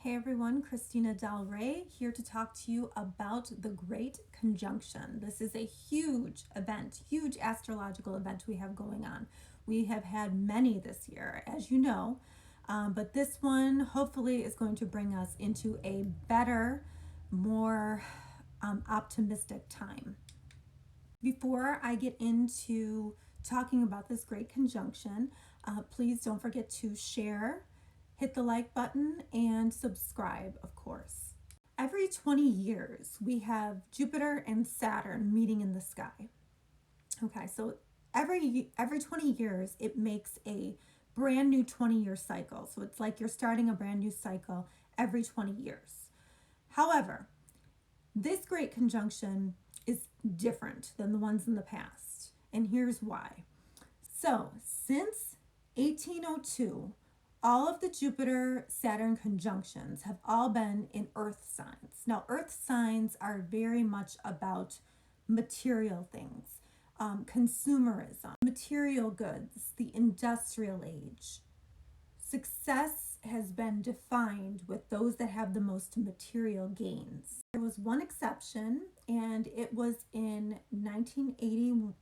Hey everyone, Christina Del Rey here to talk to you about the Great Conjunction. This is a huge event, huge astrological event we have going on. We have had many this year, as you know, but this one hopefully is going to bring us into a better, more optimistic time. Before I get into talking about this Great Conjunction, please don't forget to share, hit the like button, and subscribe, of course. Every 20 years, we have Jupiter and Saturn meeting in the sky. Okay, so every 20 years, it makes a brand new 20-year cycle. So it's like you're starting a brand new cycle every 20 years. However, this Great Conjunction is different than the ones in the past, and here's why. So, since 1802, all of the Jupiter-Saturn conjunctions have all been in Earth signs. Now, Earth signs are very much about material things, consumerism, material goods, the industrial age. Success has been defined with those that have the most material gains. There was one exception, and it was in 1980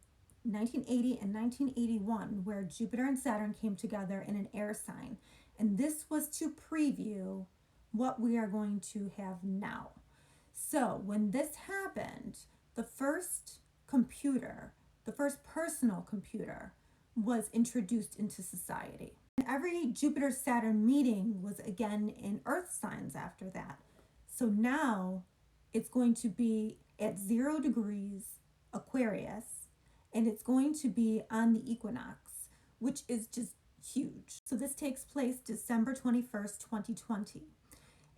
and 1981, where Jupiter and Saturn came together in an air sign. And this was to preview what we are going to have now. So when this happened, the first computer, the first personal computer, was introduced into society. And every Jupiter-Saturn meeting was again in Earth signs after that. So now it's going to be at 0 degrees Aquarius, and it's going to be on the equinox, which is just huge. So this takes place December 21st, 2020.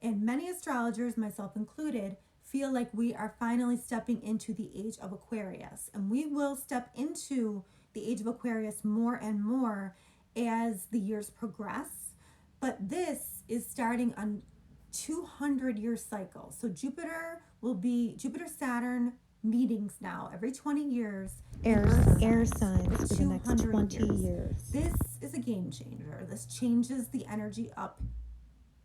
And many astrologers, myself included, feel like we are finally stepping into the Age of Aquarius. And we will step into the Age of Aquarius more and more as the years progress. But this is starting on 200-year cycle. So Jupiter-Saturn meetings now every 20 years. Air signs for the next 20 years. This is a game changer. This changes the energy up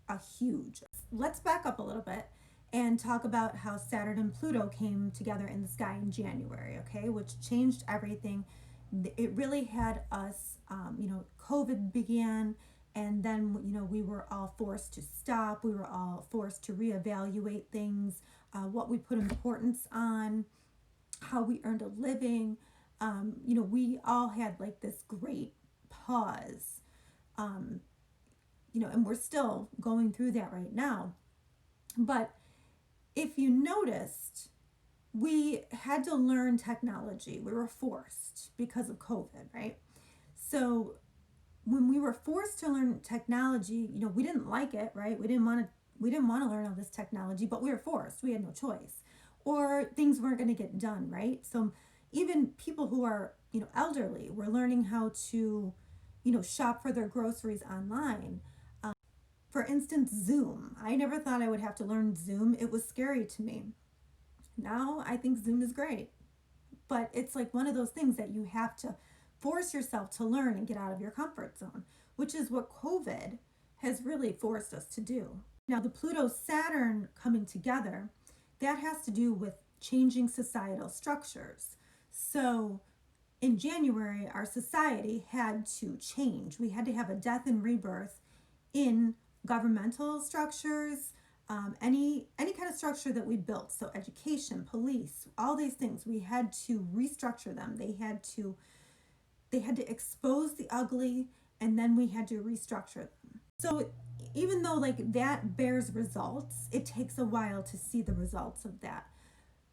a huge. Let's back up a little bit and talk about how Saturn and Pluto came together in the sky in January, okay, which changed everything. It really had us, COVID began, and then, we were all forced to stop. We were all forced to reevaluate things, what we put importance on, how we earned a living. We all had like this great pause, and we're still going through that right now. But if you noticed, we had to learn technology. We were forced because of COVID, right? So when we were forced to learn technology, we didn't like it, right? We didn't want to learn all this technology, but we were forced. We had no choice, or things weren't going to get done, right? So even people who are, elderly were learning how to, shop for their groceries online. For instance, Zoom. I never thought I would have to learn Zoom. It was scary to me. Now I think Zoom is great, but it's like one of those things that you have to force yourself to learn and get out of your comfort zone, which is what COVID has really forced us to do. Now, the Pluto-Saturn coming together, that has to do with changing societal structures. So in January, our society had to change. We had to have a death and rebirth in governmental structures, any kind of structure that we built. So education, police, all these things, we had to restructure them. They had to expose the ugly, and then we had to restructure them. So even though like that bears results, it takes a while to see the results of that.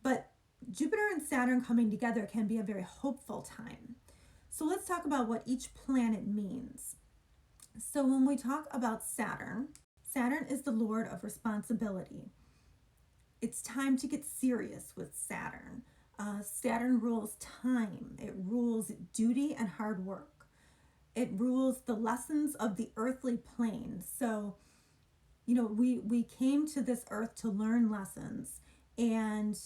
But Jupiter and Saturn coming together can be a very hopeful time. So let's talk about what each planet means. So when we talk about Saturn is the Lord of responsibility. It's time to get serious with Saturn. Saturn rules time. It rules duty and hard work. It rules the lessons of the earthly plane. So, we came to this earth to learn lessons, and,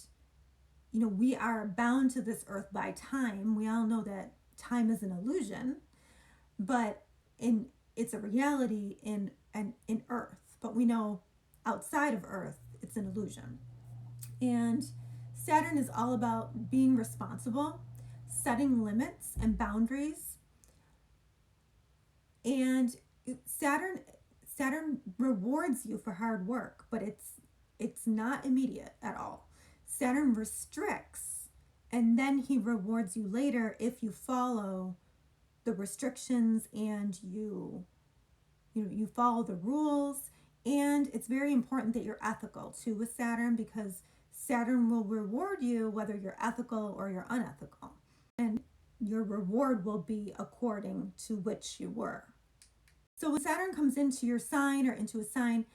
we are bound to this earth by time. We all know that time is an illusion, but it's a reality in Earth. But we know outside of Earth, it's an illusion. And Saturn is all about being responsible, setting limits and boundaries. And Saturn rewards you for hard work, but it's not immediate at all. Saturn restricts, and then he rewards you later if you follow the restrictions and you follow the rules. And it's very important that you're ethical too with Saturn, because Saturn will reward you whether you're ethical or you're unethical, and your reward will be according to which you were. So when Saturn comes into your sign or into a sign,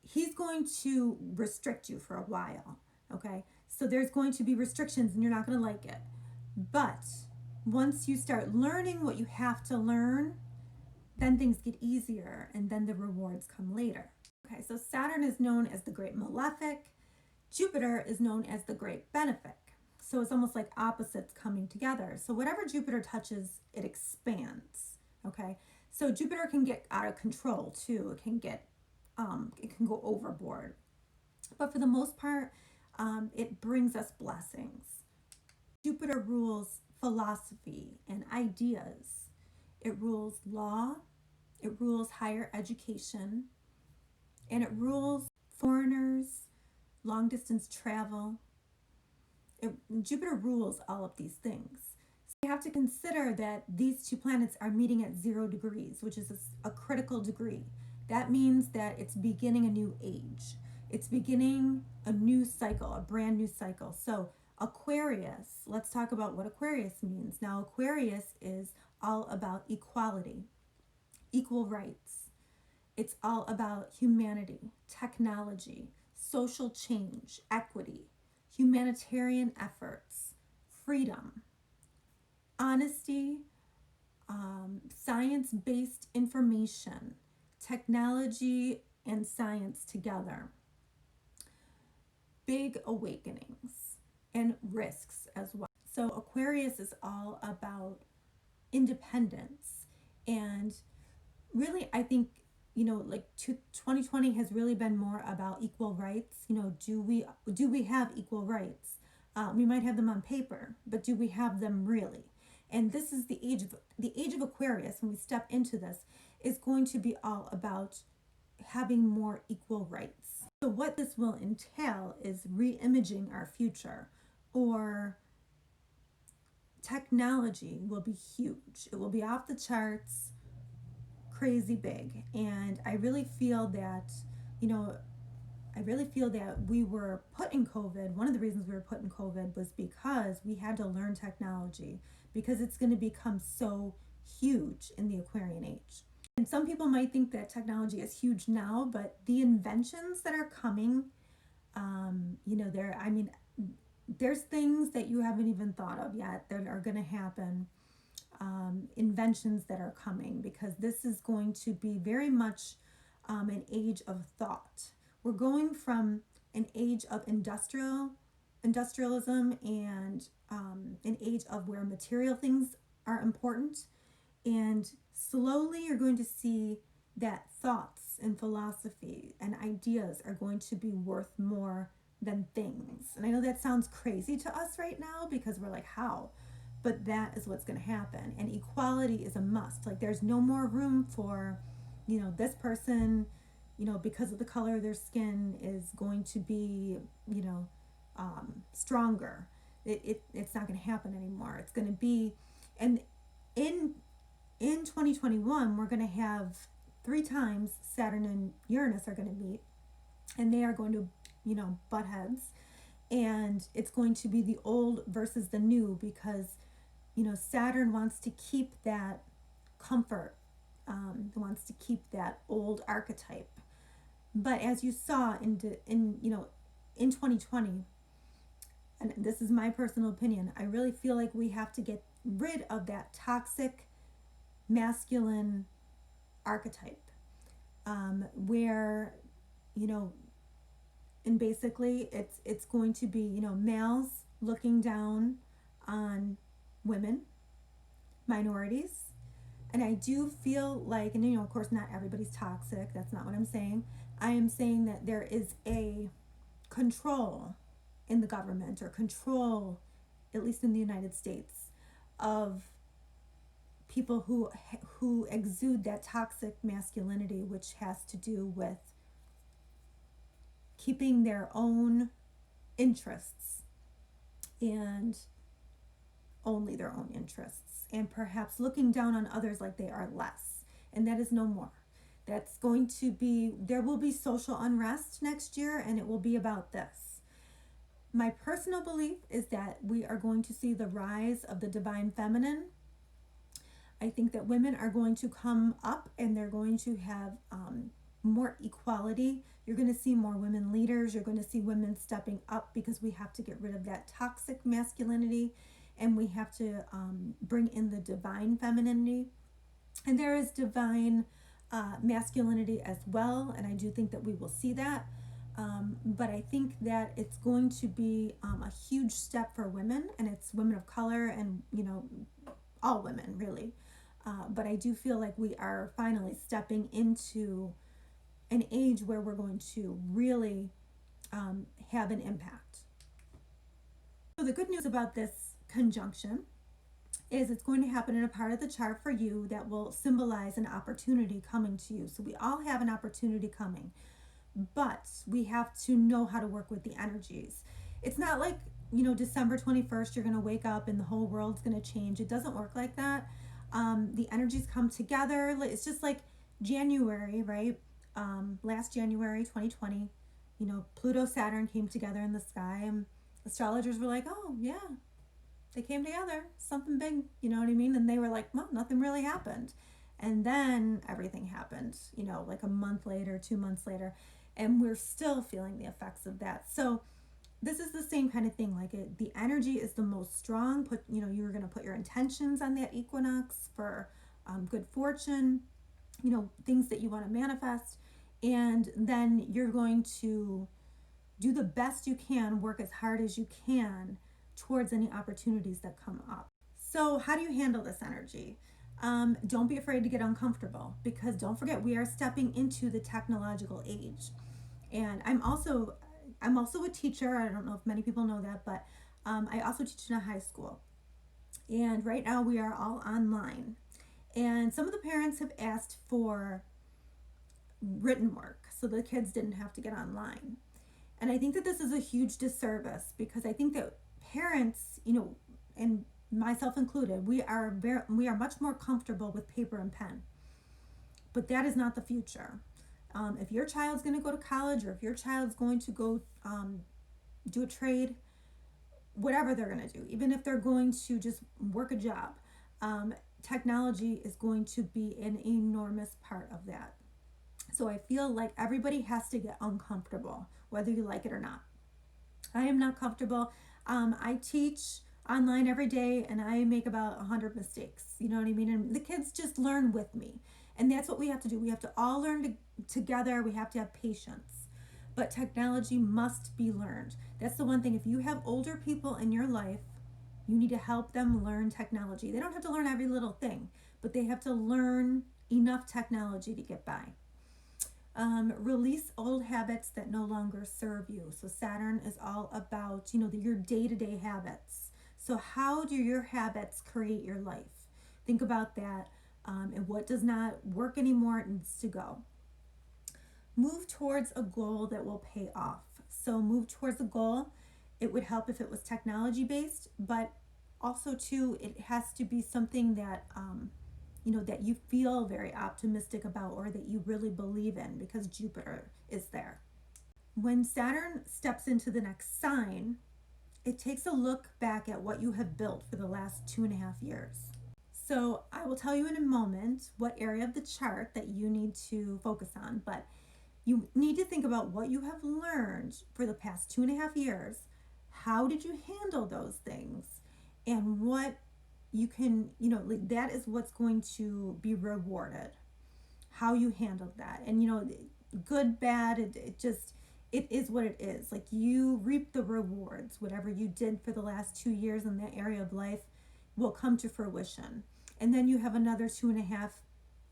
he's going to restrict you for a while, okay? So there's going to be restrictions and you're not going to like it. But once you start learning what you have to learn, then things get easier and then the rewards come later. Okay, so Saturn is known as the Great Malefic. Jupiter is known as the Great Benefic. So it's almost like opposites coming together. So whatever Jupiter touches, it expands, okay? So Jupiter can get out of control too. It can go overboard. But for the most part, it brings us blessings. Jupiter rules philosophy and ideas. It rules law. It rules higher education. And it rules foreigners, long distance travel. Jupiter rules all of these things. So you have to consider that these two planets are meeting at 0 degrees, which is a critical degree. That means that it's beginning a new age. It's beginning a new cycle, a brand new cycle. So Aquarius, let's talk about what Aquarius means. Now, Aquarius is all about equality, equal rights. It's all about humanity, technology, social change, equity, humanitarian efforts, freedom, honesty, science-based information, technology and science together, big awakenings, and risks as well. So Aquarius is all about independence. And really, I think, 2020 has really been more about equal rights. Do we have equal rights? We might have them on paper, but do we have them really? And this is the age of Aquarius. When we step into this, is going to be all about having more equal rights. So what this will entail is re-imaging our future, or technology will be huge. It will be off the charts, crazy big. And I really feel that, we were put in COVID. One of the reasons we were put in COVID was because we had to learn technology, because it's going to become so huge in the Aquarian age. And some people might think that technology is huge now, but the inventions that are coming, there's things that you haven't even thought of yet that are going to happen. Inventions that are coming, because this is going to be very much an age of thought. We're going from an age of industrialism and an age of where material things are important, and slowly you're going to see that thoughts and philosophy and ideas are going to be worth more than things. And I know that sounds crazy to us right now, because we're like, how? But that is what's going to happen. And equality is a must. Like, there's no more room for, this person, because of the color of their skin is going to be, stronger. It's not going to happen anymore. It's going to be, and in 2021, we're going to have 3 times Saturn and Uranus are going to meet, and they are going to, butt heads. And it's going to be the old versus the new, because Saturn wants to keep that comfort, wants to keep that old archetype. But as you saw in 2020, and this is my personal opinion, I really feel like we have to get rid of that toxic masculine archetype, where and basically it's going to be males looking down on women, minorities. And I do feel like, and of course not everybody's toxic, that's not what I'm saying, I am saying that there is a control in the government, or control, at least in the United States, of people who exude that toxic masculinity, which has to do with keeping their own interests and only their own interests, and perhaps looking down on others like they are less. And that is no more. That's going to be, there will be social unrest next year, and it will be about this. My personal belief is that we are going to see the rise of the divine feminine. I think that women are going to come up, and they're going to have more equality. You're going to see more women leaders. You're going to see women stepping up, because we have to get rid of that toxic masculinity, and we have to bring in the divine femininity. And there is divine masculinity as well, and I do think that we will see that. But I think that it's going to be a huge step for women, and it's women of color, and all women really. But I do feel like we are finally stepping into an age where we're going to really have an impact. So the good news about this conjunction is it's going to happen in a part of the chart for you that will symbolize an opportunity coming to you. So we all have an opportunity coming, but we have to know how to work with the energies. It's not like, December 21st, you're going to wake up and the whole world's going to change. It doesn't work like that. The energies come together. It's just like January, right? Last January 2020, Pluto Saturn came together in the sky, and astrologers were like, oh yeah, they came together, something big, you know what I mean? And they were like, well, nothing really happened. And then everything happened, like a month later, 2 months later, and we're still feeling the effects of that. So this is the same kind of thing. Like the energy is the most strong. You're going to put your intentions on that equinox for good fortune, things that you want to manifest. And then you're going to do the best you can, work as hard as you can towards any opportunities that come up. So how do you handle this energy? Don't be afraid to get uncomfortable, because don't forget, we are stepping into the technological age. And I'm also a teacher. I don't know if many people know that, but I also teach in a high school. And right now we are all online. And some of the parents have asked for written work so the kids didn't have to get online. And I think that this is a huge disservice, because I think that parents, and myself included, we are much more comfortable with paper and pen. But that is not the future. If your child's going to go to college, or if your child's going to go do a trade, whatever they're going to do, even if they're going to just work a job, technology is going to be an enormous part of that. So I feel like everybody has to get uncomfortable, whether you like it or not. I am not comfortable. I teach online every day, and I make about 100 mistakes. You know what I mean? And the kids just learn with me. And that's what we have to do. We have to all learn together. We have to have patience. But technology must be learned. That's the one thing. If you have older people in your life, you need to help them learn technology. They don't have to learn every little thing, but they have to learn enough technology to get by. Release old habits that no longer serve you. So Saturn is all about, your day-to-day habits. So how do your habits create your life? Think about that. And what does not work anymore needs to go. Move towards a goal that will pay off. So move towards a goal. It would help if it was technology based, but also too, it has to be something that, that you feel very optimistic about, or that you really believe in, because Jupiter is there. When Saturn steps into the next sign, it takes a look back at what you have built for the last 2.5 years. So I will tell you in a moment what area of the chart that you need to focus on, but you need to think about what you have learned for the past 2.5 years. How did you handle those things? And what you can, that is what's going to be rewarded. How you handled that. And, good, bad, it is what it is. Like, you reap the rewards. Whatever you did for the last 2 years in that area of life will come to fruition. And then you have another 2.5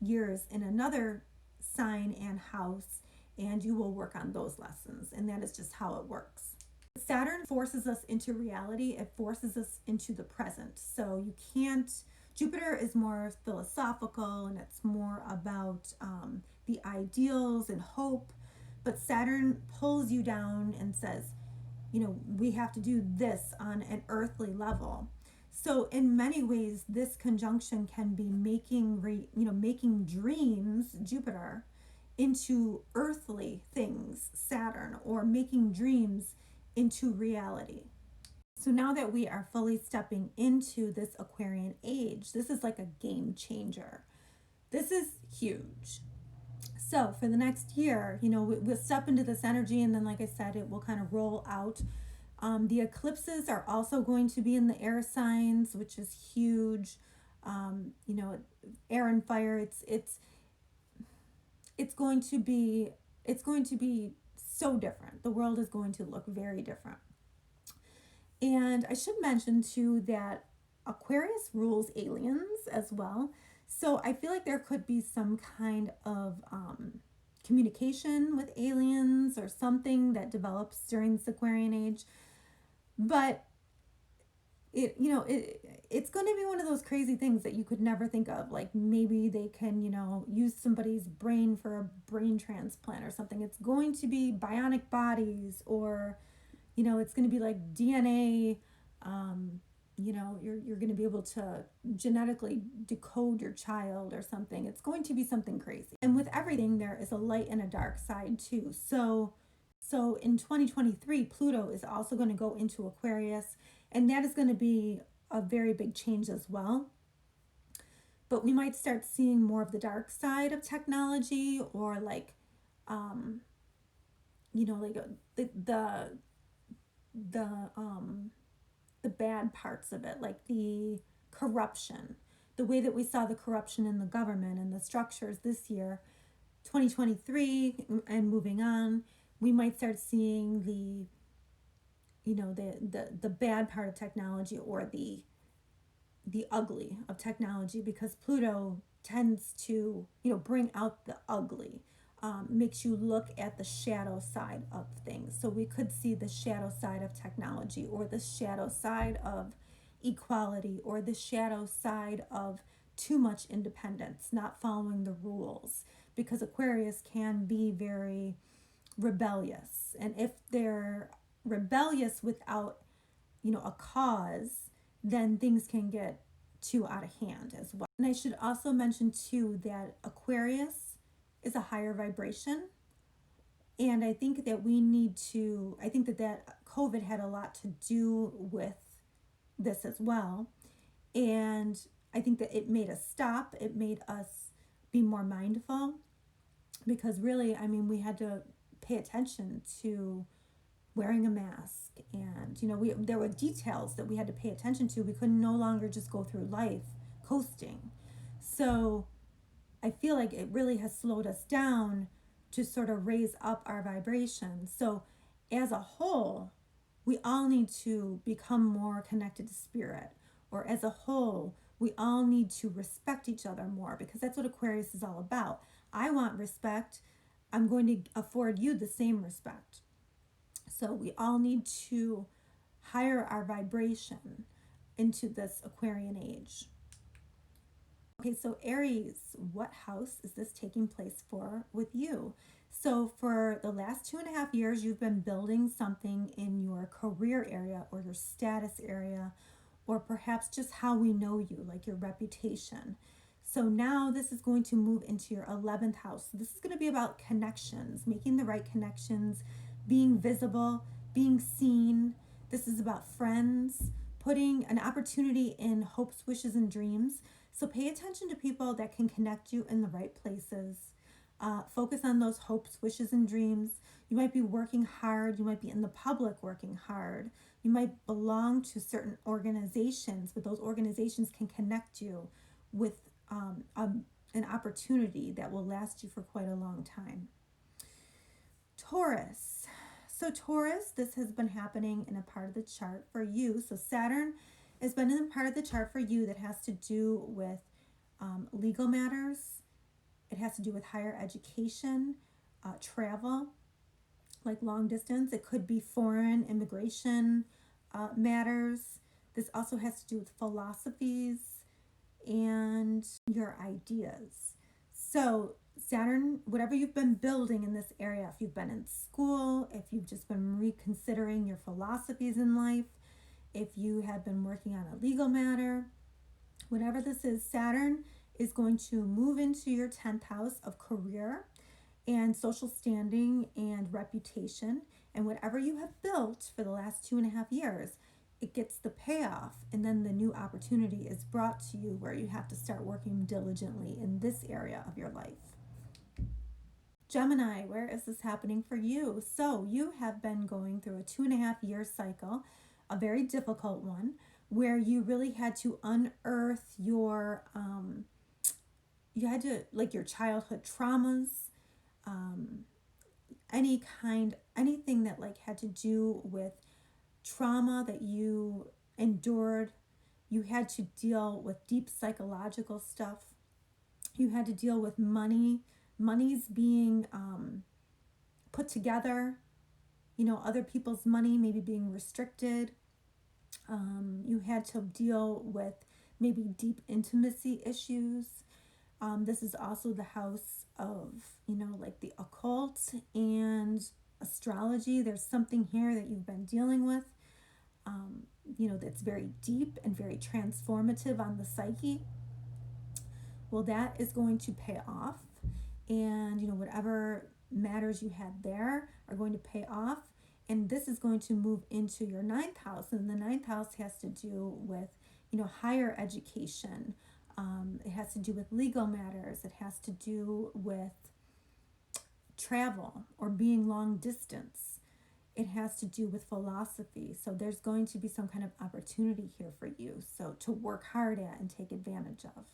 years in another sign and house, and you will work on those lessons. And that is just how it works. Saturn forces us into reality. It forces us into the present. So you can't, Jupiter is more philosophical and it's more about the ideals and hope. But Saturn pulls you down and says, you know, we have to do this on an earthly level. So in many ways, this conjunction can be making dreams, Jupiter, into earthly things, Saturn, or making dreams into reality. So now that we are fully stepping into this Aquarian age, this is like a game changer. This is huge. So for the next year, you know, we'll step into this energy, and then, like I said, it will kind of roll out. The eclipses are also going to be in the air signs, which is huge. You know, air and fire. It's going to be so different. The world is going to look very different. And I should mention too that Aquarius rules aliens as well. So I feel like there could be some kind of communication with aliens or something that develops during this Aquarian age. But it's going to be one of those crazy things that you could never think of. Like maybe they can, use somebody's brain for a brain transplant or something. It's going to be bionic bodies, or, it's going to be like DNA. You're going to be able to genetically decode your child or something. It's going to be something crazy. And with everything, there is a light and a dark side too. So in 2023, Pluto is also going to go into Aquarius, and that is going to be a very big change as well. But we might start seeing more of the dark side of technology, or like, the bad parts of it, like the corruption, the way that we saw the corruption in the government and the structures this year, 2023 and moving on. We might start seeing the bad part of technology, or the ugly of technology, because Pluto tends to bring out the ugly, makes you look at the shadow side of things. So we could see the shadow side of technology, or the shadow side of equality, or the shadow side of too much independence, not following the rules, because Aquarius can be very rebellious. And if they're rebellious without a cause, then things can get too out of hand as well. And I should also mention too that Aquarius is a higher vibration, and I think that that COVID had a lot to do with this as well. And I think that it made us stop, it made us be more mindful, because really, we had to pay attention to wearing a mask, and there were details that we had to pay attention to. We could no longer just go through life coasting. So I feel like it really has slowed us down to sort of raise up our vibration. So as a whole, we all need to become more connected to spirit, or as a whole, we all need to respect each other more, because that's what Aquarius is all about. I want respect. I'm going to afford you the same respect. So we all need to higher our vibration into this Aquarian age. Okay, so Aries, what house is this taking place for with you? So for the last 2.5 years, you've been building something in your career area, or your status area, or perhaps just how we know you, like your reputation. So now this is going to move into your 11th house. So this is going to be about connections, making the right connections, being visible, being seen. This is about friends, putting an opportunity in hopes, wishes, and dreams. So pay attention to people that can connect you in the right places. Focus on those hopes, wishes, and dreams. You might be working hard. You might be in the public working hard. You might belong to certain organizations, but those organizations can connect you with an opportunity that will last you for quite a long time. Taurus. So Taurus, this has been happening in a part of the chart for you. So Saturn has been in a part of the chart for you that has to do with legal matters. It has to do with higher education, travel, like long distance. It could be foreign immigration matters. This also has to do with philosophies and your ideas. So Saturn, whatever you've been building in this area, if you've been in school, if you've just been reconsidering your philosophies in life, if you have been working on a legal matter, whatever this is, Saturn is going to move into your 10th house of career and social standing and reputation. And whatever you have built for the last 2.5 years, it gets the payoff, and then the new opportunity is brought to you where you have to start working diligently in this area of your life. Gemini, where is this happening for you? So you have been going through a 2.5 year cycle, a very difficult one, where you really had to unearth your your childhood traumas, anything that like had to do with trauma that you endured. You had to deal with deep psychological stuff. You had to deal with money's being put together, other people's money maybe being restricted. You had to deal with maybe deep intimacy issues. This is also the house of, like the occult and astrology. There's something here that you've been dealing with, that's very deep and very transformative on the psyche. Well, that is going to pay off. And, whatever matters you had there are going to pay off. And this is going to move into your 9th house. And the 9th house has to do with, higher education. It has to do with legal matters. It has to do with travel or being long distance. It has to do with philosophy. So there's going to be some kind of opportunity here for you. So to work hard at and take advantage of.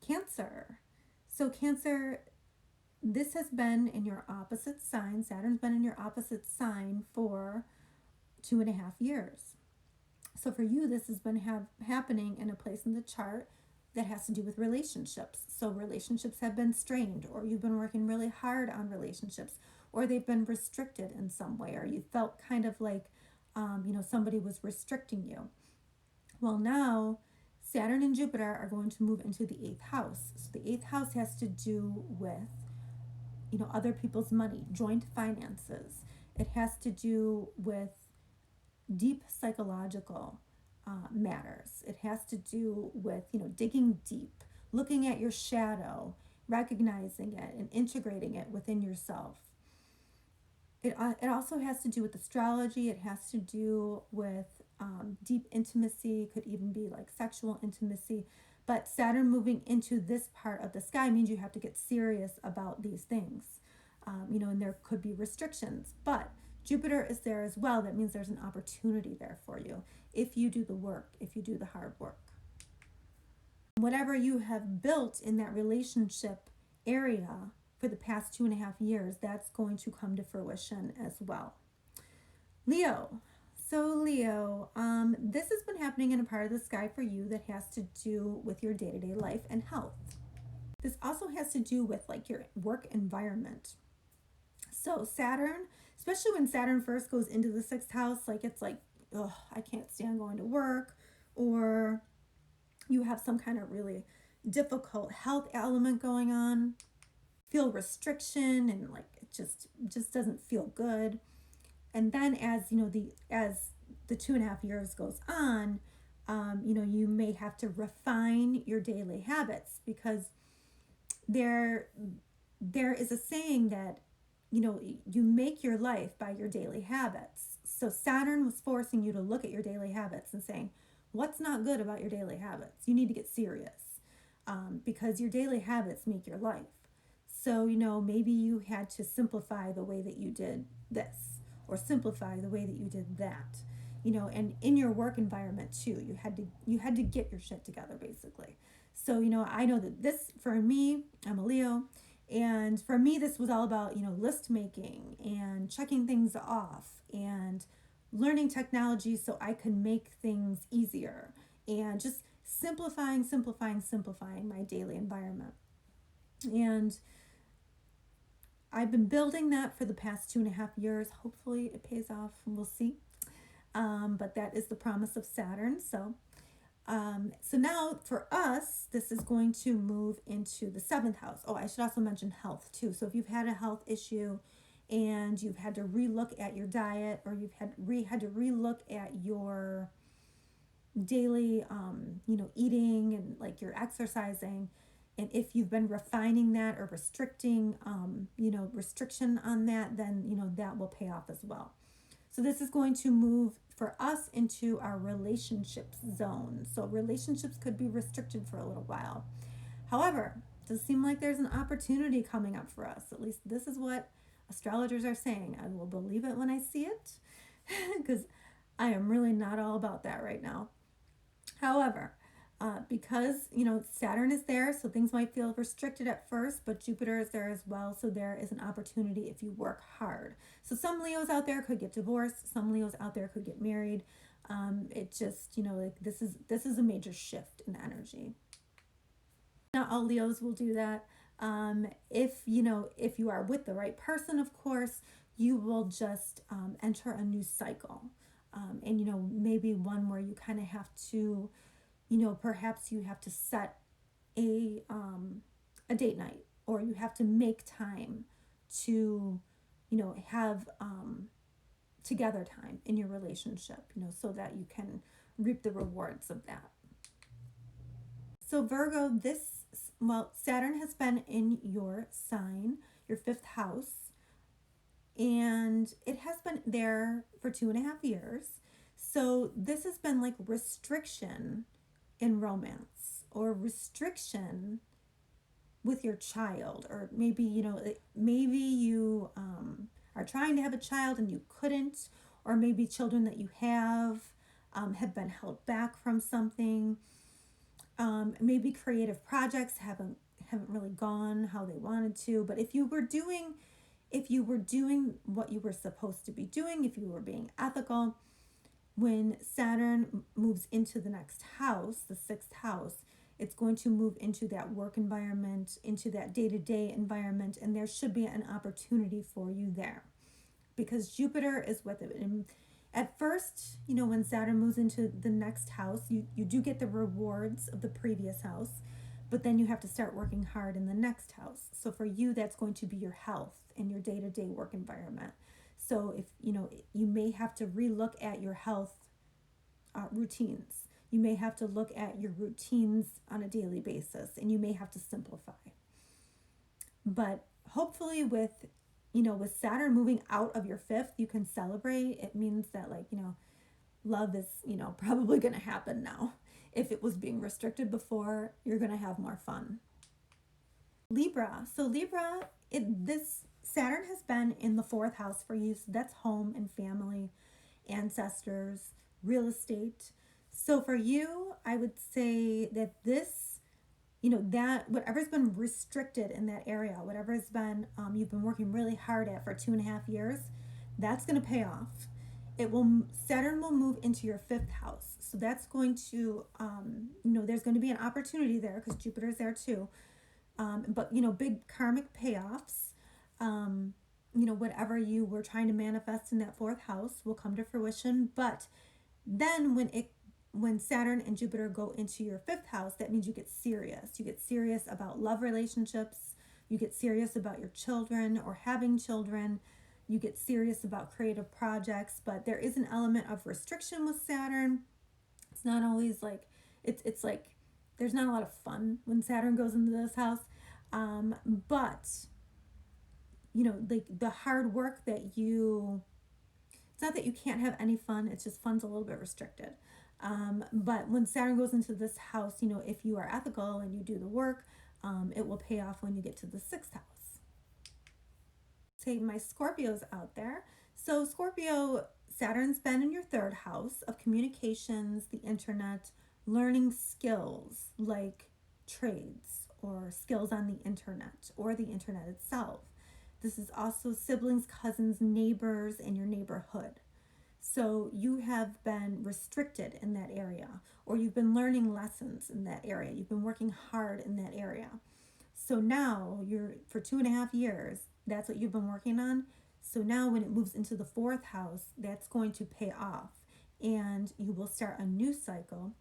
Cancer. So Cancer, this has been in your opposite sign. Saturn's been in your opposite sign for 2.5 years. So for you, this has been happening in a place in the chart that has to do with relationships. So relationships have been strained, or you've been working really hard on relationships, or they've been restricted in some way, or you felt kind of like, somebody was restricting you. Well, now Saturn and Jupiter are going to move into the 8th house. So the 8th house has to do with, other people's money, joint finances. It has to do with deep psychological matters. It has to do with, digging deep, looking at your shadow, recognizing it and integrating it within yourself. It also has to do with astrology. It has to do with deep intimacy. It could even be like sexual intimacy. But Saturn moving into this part of the sky means you have to get serious about these things. And there could be restrictions. But Jupiter is there as well. That means there's an opportunity there for you if you do the work, if you do the hard work. Whatever you have built in that relationship area for the past 2.5 years, that's going to come to fruition as well. Leo. So Leo, this has been happening in a part of the sky for you that has to do with your day-to-day life and health. This also has to do with like your work environment. So Saturn, especially when Saturn first goes into the 6th house, like it's like, oh, I can't stand going to work, or you have some kind of really difficult health element going on, feel restriction, and like it just doesn't feel good. And then as the 2.5 years goes on, you may have to refine your daily habits, because there is a saying that you make your life by your daily habits. So Saturn was forcing you to look at your daily habits and saying, what's not good about your daily habits? You need to get serious, because your daily habits make your life. So, maybe you had to simplify the way that you did this, or simplify the way that you did that, and in your work environment too, you had to get your shit together, basically. So, I know that this, for me, I'm a Leo, and for me, this was all about, list making and checking things off and learning technology so I can make things easier, and just simplifying my daily environment. And I've been building that for the past 2.5 years. Hopefully it pays off. We'll see. But that is the promise of Saturn. So now for us, this is going to move into the seventh house. Oh, I should also mention health too. So if you've had a health issue and you've had to relook at your diet, or you've had to relook at your daily, eating and like your exercising, and if you've been refining that or restricting, restriction on that, then, that will pay off as well. So this is going to move for us into our relationships zone. So relationships could be restricted for a little while. However, it does seem like there's an opportunity coming up for us. At least this is what astrologers are saying. I will believe it when I see it, because I am really not all about that right now. However, because Saturn is there, so things might feel restricted at first, but Jupiter is there as well, so there is an opportunity if you work hard. So some Leos out there could get divorced, some Leos out there could get married. It just, this is a major shift in energy. Not all Leos will do that. If you are with the right person, of course, you will just enter a new cycle, and maybe one where you kind of have to, perhaps you have to set a date night, or you have to make time to, have together time in your relationship, so that you can reap the rewards of that. So Virgo, Saturn has been in your sign, your fifth house, and it has been there for 2.5 years. So this has been like restriction in romance, or restriction with your child, or maybe you are trying to have a child and you couldn't, or maybe children that you have been held back from something. Maybe creative projects haven't really gone how they wanted to. But if you were doing what you were supposed to be doing, if you were being ethical, when Saturn moves into the next house, the sixth house, it's going to move into that work environment, into that day-to-day environment, and there should be an opportunity for you there, because Jupiter is with it. And at first, when Saturn moves into the next house, you do get the rewards of the previous house, but then you have to start working hard in the next house. So for you, that's going to be your health and your day-to-day work environment. So if, you may have to relook at your health routines. You may have to look at your routines on a daily basis, and you may have to simplify. But hopefully with Saturn moving out of your fifth, you can celebrate. It means that love is, probably going to happen now. If it was being restricted before, you're going to have more fun. Libra. So Libra, this Saturn has been in the fourth house for you. So that's home and family, ancestors, real estate. So for you, I would say that this, that whatever's been restricted in that area, whatever's been, you've been working really hard at for 2.5 years, that's going to pay off. Saturn will move into your fifth house. So that's going to, there's going to be an opportunity there because Jupiter's there too. But, big karmic payoffs, whatever you were trying to manifest in that fourth house will come to fruition. But then when Saturn and Jupiter go into your fifth house, that means you get serious. You get serious about love relationships. You get serious about your children or having children. You get serious about creative projects. But there is an element of restriction with Saturn. It's not always like, it's like there's not a lot of fun when Saturn goes into this house. But, the hard work that it's not that you can't have any fun, it's just fun's a little bit restricted. But when Saturn goes into this house, if you are ethical and you do the work, it will pay off when you get to the sixth house. Say my Scorpios out there. So Scorpio, Saturn's been in your third house of communications, the internet, learning skills like trades or skills on the internet or the internet itself. This is also siblings, cousins, neighbors, and your neighborhood. So you have been restricted in that area, or you've been learning lessons in that area. You've been working hard in that area. So now for 2.5 years, That's what you've been working on. So now when it moves into the fourth house, that's going to pay off, and you will start a new cycle,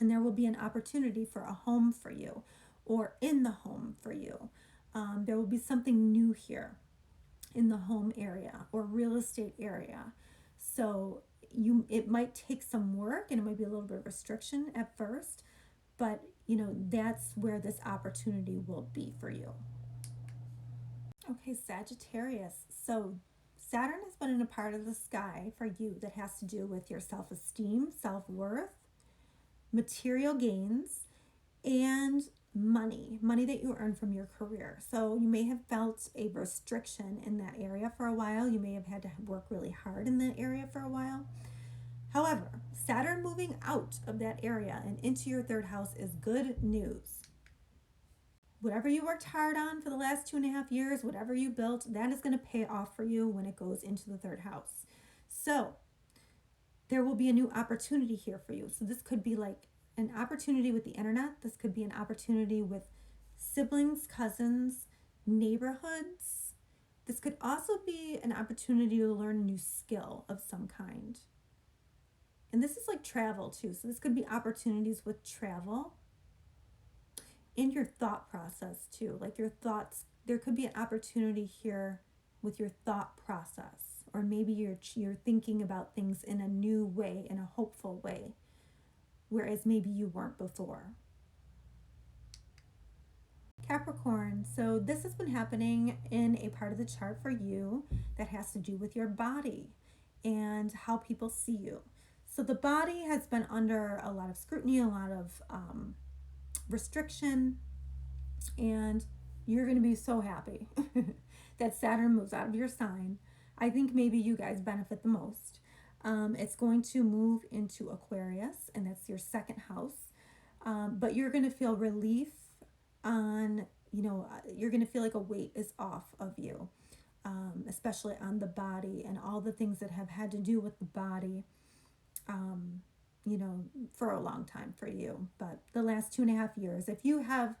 and there will be an opportunity for a home for you, or in the home for you. There will be something new here in the home area or real estate area. So it might take some work, and it might be a little bit of restriction at first, but that's where this opportunity will be for you. Okay, Sagittarius. So Saturn has been in a part of the sky for you that has to do with your self-esteem, self-worth, material gains, and money that you earn from your career. So you may have felt a restriction in that area for a while. You may have had to work really hard in that area for a while. However, Saturn moving out of that area and into your third house is good news. Whatever you worked hard on for the last 2.5 years, whatever you built, that is going to pay off for you when it goes into the third house. So there will be a new opportunity here for you. So this could be like an opportunity with the internet. This could be an opportunity with siblings, cousins, neighborhoods. This could also be an opportunity to learn a new skill of some kind. And this is like travel too. So this could be opportunities with travel. In your thought process too, like your thoughts, there could be an opportunity here with your thought process, or maybe you're thinking about things in a new way, in a hopeful way, whereas maybe you weren't before. Capricorn, so this has been happening in a part of the chart for you that has to do with your body and how people see you. So the body has been under a lot of scrutiny, a lot of restriction, and you're going to be so happy that Saturn moves out of your sign. I think maybe you guys benefit the most. It's going to move into Aquarius, and that's your second house. But you're going to feel relief on, you're going to feel like a weight is off of you, especially on the body and all the things that have had to do with the body, for a long time for you. But the last 2.5 years, if you have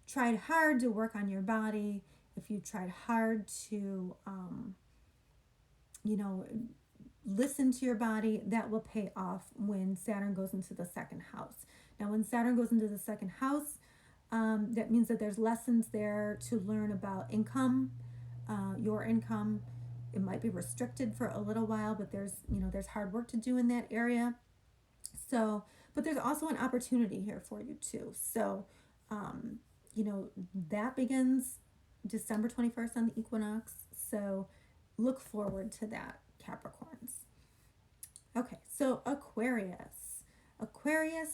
tried hard to work on your body, if you tried hard to, listen to your body, that will pay off when Saturn goes into the second house. Now, when Saturn goes into the second house, that means that there's lessons there to learn about income, your income. It might be restricted for a little while, but there's hard work to do in that area. So, but there's also an opportunity here for you too. So, that begins December 21st on the equinox. So look forward to that, Capricorns. Okay, so Aquarius,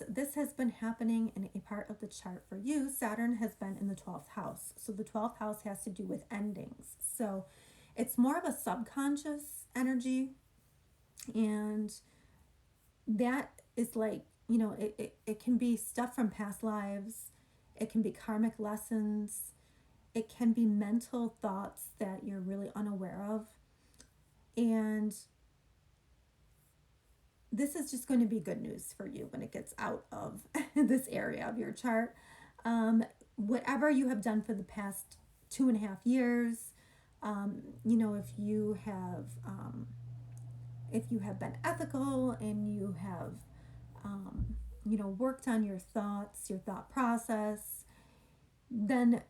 this has been happening in a part of the chart for you. Saturn has been in the 12th house. So the 12th house has to do with endings. So it's more of a subconscious energy, and that is like, it can be stuff from past lives. It can be karmic lessons. It can be mental thoughts that you're really unaware of. And this is just going to be good news for you when it gets out of this area of your chart. Whatever you have done for the past 2.5 years, if you have been ethical and you have, worked on your thoughts, your thought process, then,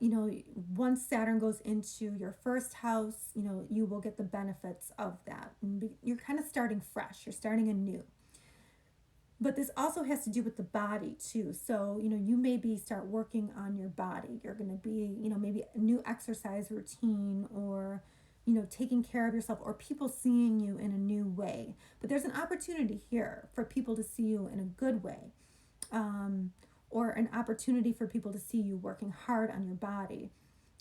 once Saturn goes into your first house, you will get the benefits of that. And you're kind of starting fresh. You're starting anew. But this also has to do with the body too. So, you maybe start working on your body. You're going to be, maybe a new exercise routine, or, taking care of yourself, or people seeing you in a new way. But there's an opportunity here for people to see you in a good way. Or an opportunity for people to see you working hard on your body,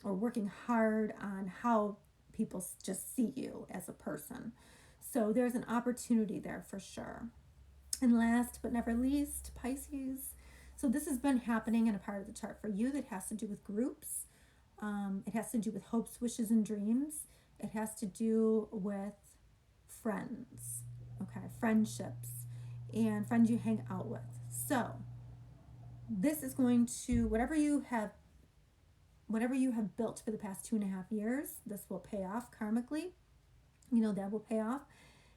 or working hard on how people just see you as a person. So there's an opportunity there for sure. And last but never least, Pisces. So this has been happening in a part of the chart for you that has to do with groups. It has to do with hopes, wishes, and dreams. It has to do with friends, okay, friendships, and friends you hang out with. So this is going to, whatever whatever you have built for the past 2.5 years, this will pay off karmically. That will pay off.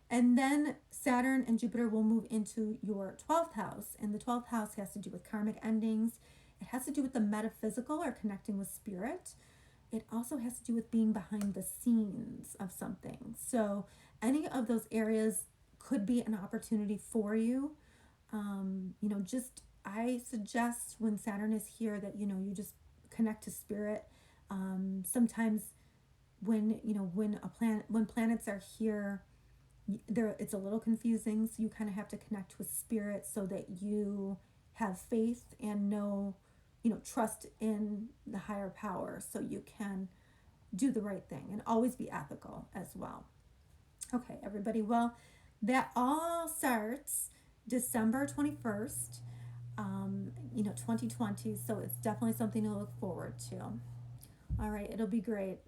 And then Saturn and Jupiter will move into your 12th house. And the 12th house has to do with karmic endings. It has to do with the metaphysical or connecting with spirit. It also has to do with being behind the scenes of something. So any of those areas could be an opportunity for you. I suggest when Saturn is here that, you just connect to spirit. Sometimes when planets are here, it's a little confusing, so you kind of have to connect with spirit so that you have faith and trust in the higher power, so you can do the right thing and always be ethical as well. Okay, everybody, well, that all starts December 21st, 2020, so it's definitely something to look forward to. All right, it'll be great.